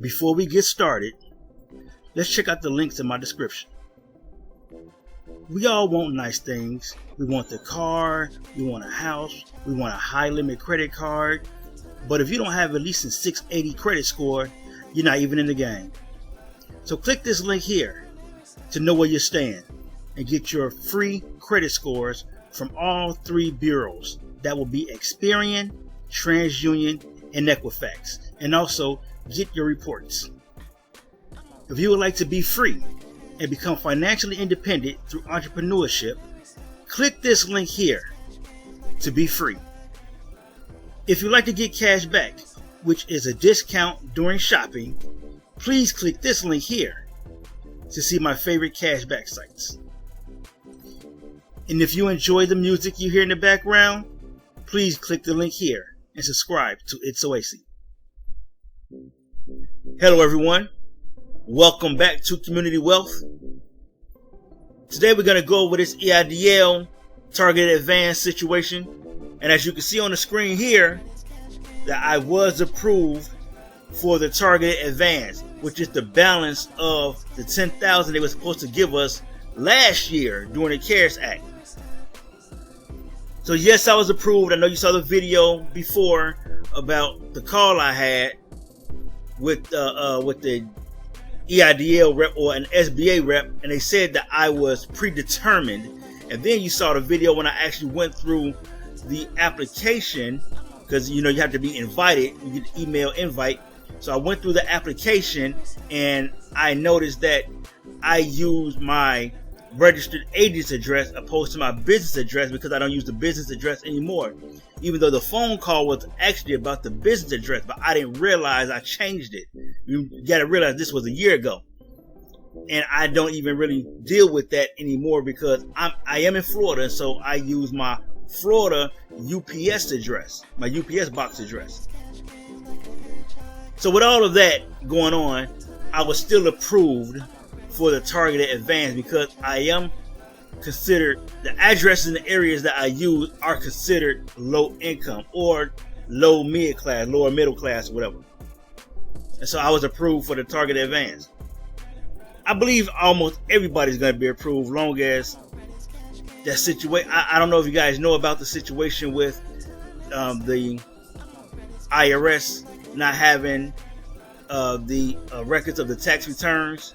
Before we get started, let's check out the links in my description. We all want nice things. We want the car, we want a house, we want a high limit credit card. But if you don't have at least a 680 credit score, you're not even in the game. So click this link here to know where you stand and get your free credit scores from all three bureaus. That will be Experian, TransUnion, and Equifax. And also get your reports. If you would like to be free and become financially independent through entrepreneurship, click this link here to be free. If you'd like to get cash back, which is a discount during shopping, please click this link here to see my favorite cashback sites. And if you enjoy the music you hear in the background, please click the link here and subscribe to It's Oasis. Hello everyone, welcome back to Community Wealth. Today we're going to go over this EIDL targeted advance situation, and as you can see on the screen here, that I was approved for the targeted advance, which is the balance of the $10,000 they were supposed to give us last year during the CARES Act. So yes, I was approved. I know you saw the video before about the call I had with the EIDL rep or an SBA rep, and they said that I was predetermined. And then you saw the video when I actually went through the application, because you have to be invited. You get an email invite. So I went through the application and I noticed that I used my registered agent's address opposed to my business address, because I don't use the business address anymore, even though the phone call was actually about the business address, but I didn't realize I changed it. You got to realize this was a year ago, and I don't even really deal with that anymore because I am in Florida, so I use my Florida UPS address, my UPS box address. So with all of that going on, I was still approved for the targeted advance because I am considered, the addresses in the areas that I use are considered low income or low mid class, lower middle class, whatever. And so I was approved for the targeted advance. I believe almost everybody's going to be approved, long as that situation. I don't know if you guys know about the situation with the IRS not having the records of the tax returns,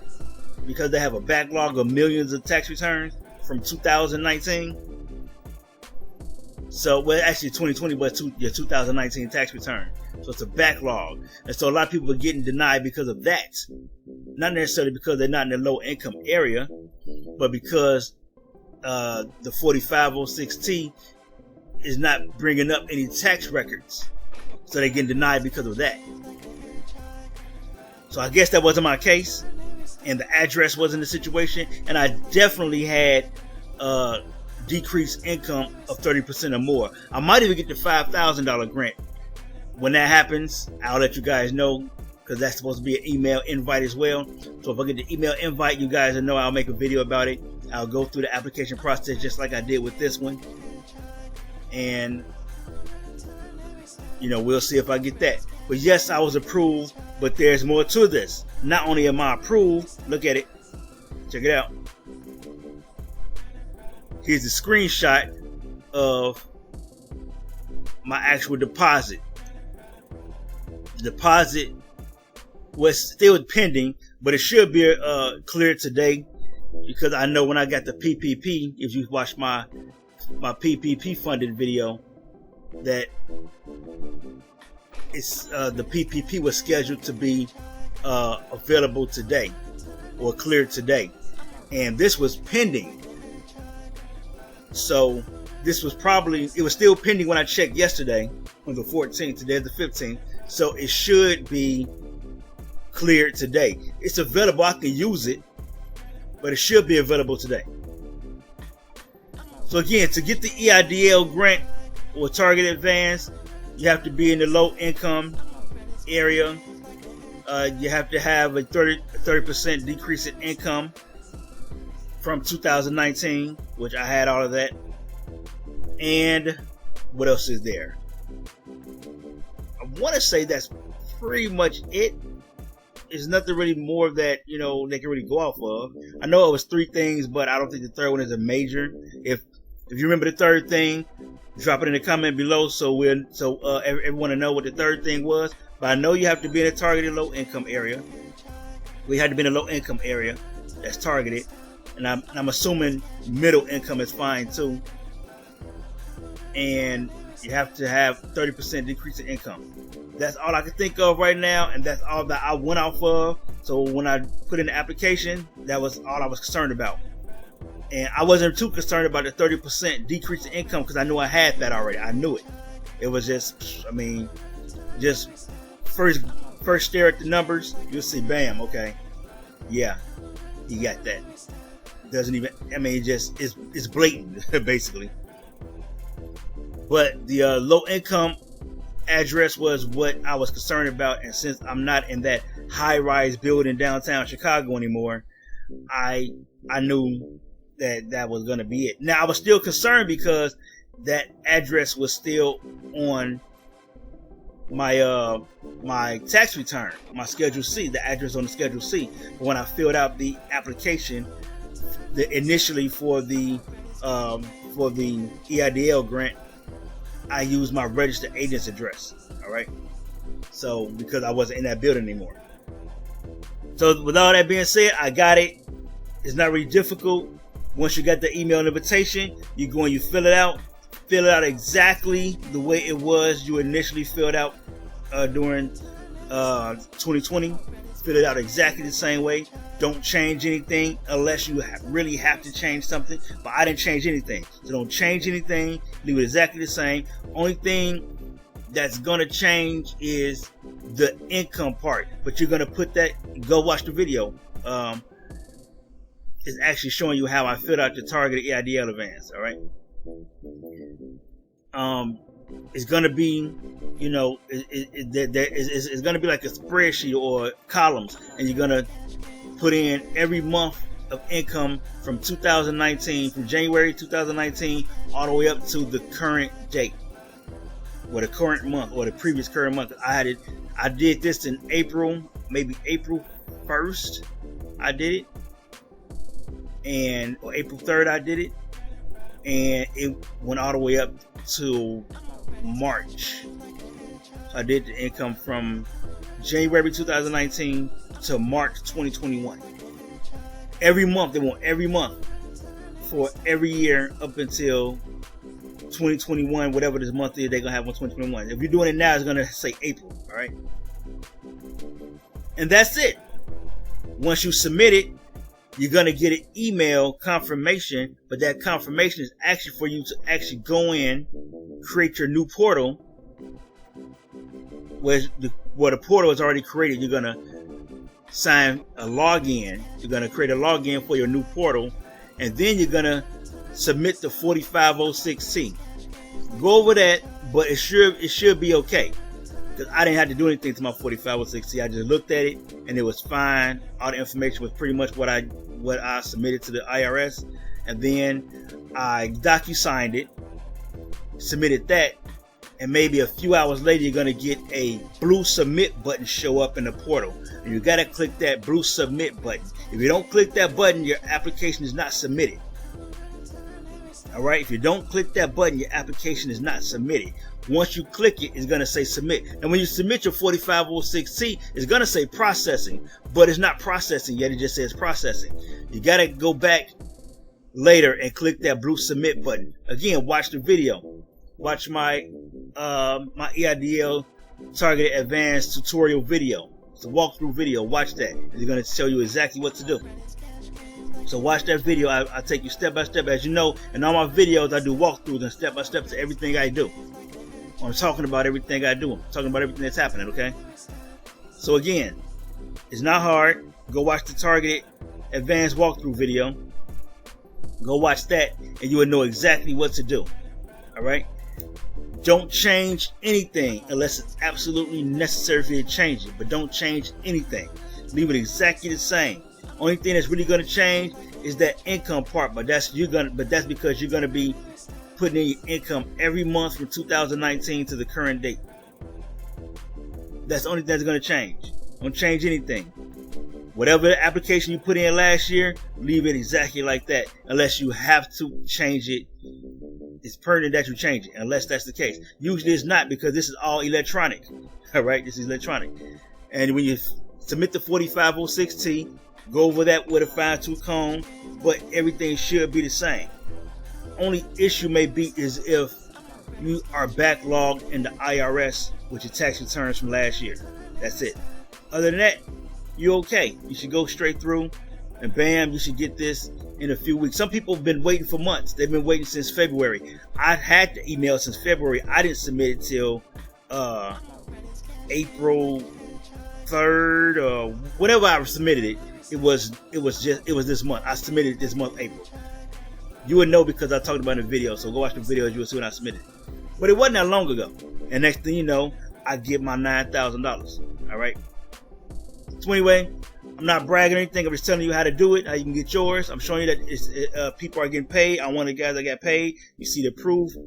because they have a backlog of millions of tax returns from 2019. So, well, actually 2020, but your 2019 tax return. So it's a backlog. And so a lot of people are getting denied because of that. Not necessarily because they're not in the low income area, but because the 4506T is not bringing up any tax records. So they're getting denied because of that. So I guess that wasn't my case, and the address wasn't the situation, and I definitely had decreased income of 30% or more. I might even get the $5,000 grant. When that happens, I'll let you guys know, because that's supposed to be an email invite as well. So if I get the email invite, you guys will know. I'll make a video about it. I'll go through the application process just like I did with this one, and we'll see if I get that. But yes, I was approved, but there's more to this. Not only am I approved, look at it, check it out. Here's a screenshot of my actual deposit. The deposit was still pending, but it should be cleared today, because I know when I got the PPP, if you watched my PPP funded video, that it's the PPP was scheduled to be available today or cleared today, and this was pending. So this was it was still pending when I checked yesterday on the 14th. Today is the 15th, so it should be cleared today. It's available. I can use it, but it should be available today. So again, to get the EIDL grant or target advance, you have to be in the low income area. You have to have a 30% decrease in income from 2019, which I had all of that. And what else is there? I want to say that's pretty much it. it's nothing really more that, they can really go off of. I know it was 3 things, but I don't think the third one is a major. If you remember the third thing, drop it in the comment below so everyone to know what the third thing was. But I know you have to be in a targeted low income area. We had to be in a low income area that's targeted, and I'm assuming middle income is fine too. And you have to have 30% decrease in income. That's all I can think of right now, and that's all that I went off of. So when I put in the application, that was all I was concerned about. And I wasn't too concerned about the 30% decrease in income because I knew I had that already. I knew it. It was just, just first stare at the numbers, you'll see, bam, okay, yeah, you got that. Doesn't even, it's blatant, basically. But the low income address was what I was concerned about, and since I'm not in that high-rise building downtown Chicago anymore, I knew that was going to be it. Now, I was still concerned because that address was still on my tax return, my Schedule C, the address on the Schedule C. But when I filled out the application, initially for the EIDL grant, I used my registered agent's address. All right, so because I wasn't in that building anymore. So with all that being said, I got it. It's not really difficult. Once you got the email invitation, you go and you fill it out. Fill it out exactly the way it was you initially filled out during 2020. Fill it out exactly the same way. Don't change anything unless you really have to change something. But I didn't change anything. So don't change anything. Leave it exactly the same. Only thing that's going to change is the income part. But you're going to put that, go watch the video. It's actually showing you how I filled out the targeted EIDL advance. All right. It's gonna be, it's gonna be like a spreadsheet or columns, and you're gonna put in every month of income from 2019, from January 2019 all the way up to the current date, or the current month, or the previous current month. I did this in April, maybe April 1st. I did it, or April 3rd. I did it. And it went all the way up to March. I did the income from January 2019 to March 2021. Every month, they want every month for every year up until 2021, whatever this month is, they're going to have on 2021. If you're doing it now, it's going to say April, all right? And that's it. Once you submit it, you're going to get an email confirmation, but that confirmation is actually for you to actually go in, create your new portal, where the portal is already created. You're going to sign a login. You're going to create a login for your new portal, and then you're going to submit the 4506C. Go over that, but it should be okay. Because I didn't have to do anything to my 4506C. I just looked at it and it was fine. All the information was pretty much what I submitted to the IRS, and then I docu-signed it, submitted that, and maybe a few hours later you're gonna get a blue submit button show up in the portal, and you gotta click that blue submit button. If you don't click that button, your application is not submitted. All right, if you don't click that button, your application is not submitted. Once you click it, it's going to say submit. And when you submit your 4506C, it's going to say processing, but it's not processing yet. It just says processing. You got to go back later and click that blue submit button. Again, watch the video. Watch my EIDL targeted advanced tutorial video. It's a walkthrough video. Watch that. It's going to show you exactly what to do. So watch that video. I take you step by step. As you know, in all my videos, I do walkthroughs and step by step to everything I do. I'm talking about everything I do. I'm talking about everything that's happening, okay? So again, it's not hard. Go watch the targeted advanced walkthrough video. Go watch that, and you will know exactly what to do. All right? Don't change anything unless it's absolutely necessary for you to change it. But don't change anything. Leave it exactly the same. Only thing that's really going to change is that income part, but that's because you're going to be putting in your income every month from 2019 to the current date. That's the only thing that's going to change. Don't change anything. Whatever application you put in last year, leave it exactly like that, unless you have to change it. It's pertinent that you change it, unless that's the case. Usually it's not, because this is all electronic. All right, this is electronic. And when you submit the 4506T, go over that with a fine-tooth comb, but everything should be the same. Only issue may be is if you are backlogged in the IRS with your tax returns from last year. That's it. Other than that, you're okay. You should go straight through, and bam, you should get this in a few weeks. Some people have been waiting for months. They've been waiting since February. I had the email since February. I didn't submit it till April 3rd or whenever I submitted it. It was this month. I submitted it this month, April. You would know because I talked about it in the video. So go watch the videos. You will see when I submitted it. But it wasn't that long ago. And next thing you know, I get my $9,000. All right. So anyway, I'm not bragging or anything. I'm just telling you how to do it, how you can get yours. I'm showing you that people are getting paid. I'm one of the guys that got paid. You see the approved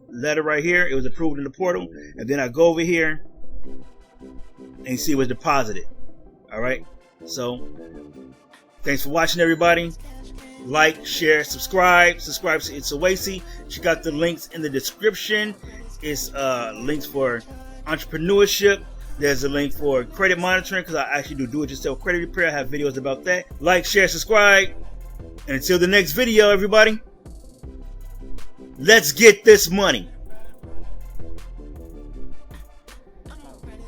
letter right here. It was approved in the portal. And then I go over here and you see it was deposited. All right. So thanks for watching, everybody. Like, share, subscribe to It's Owasi. Check out the links in the description. It's links for entrepreneurship. There's a link for credit monitoring, because I actually do it-yourself credit repair. I have videos about that. Like, share, subscribe. And until the next video, everybody, let's get this money.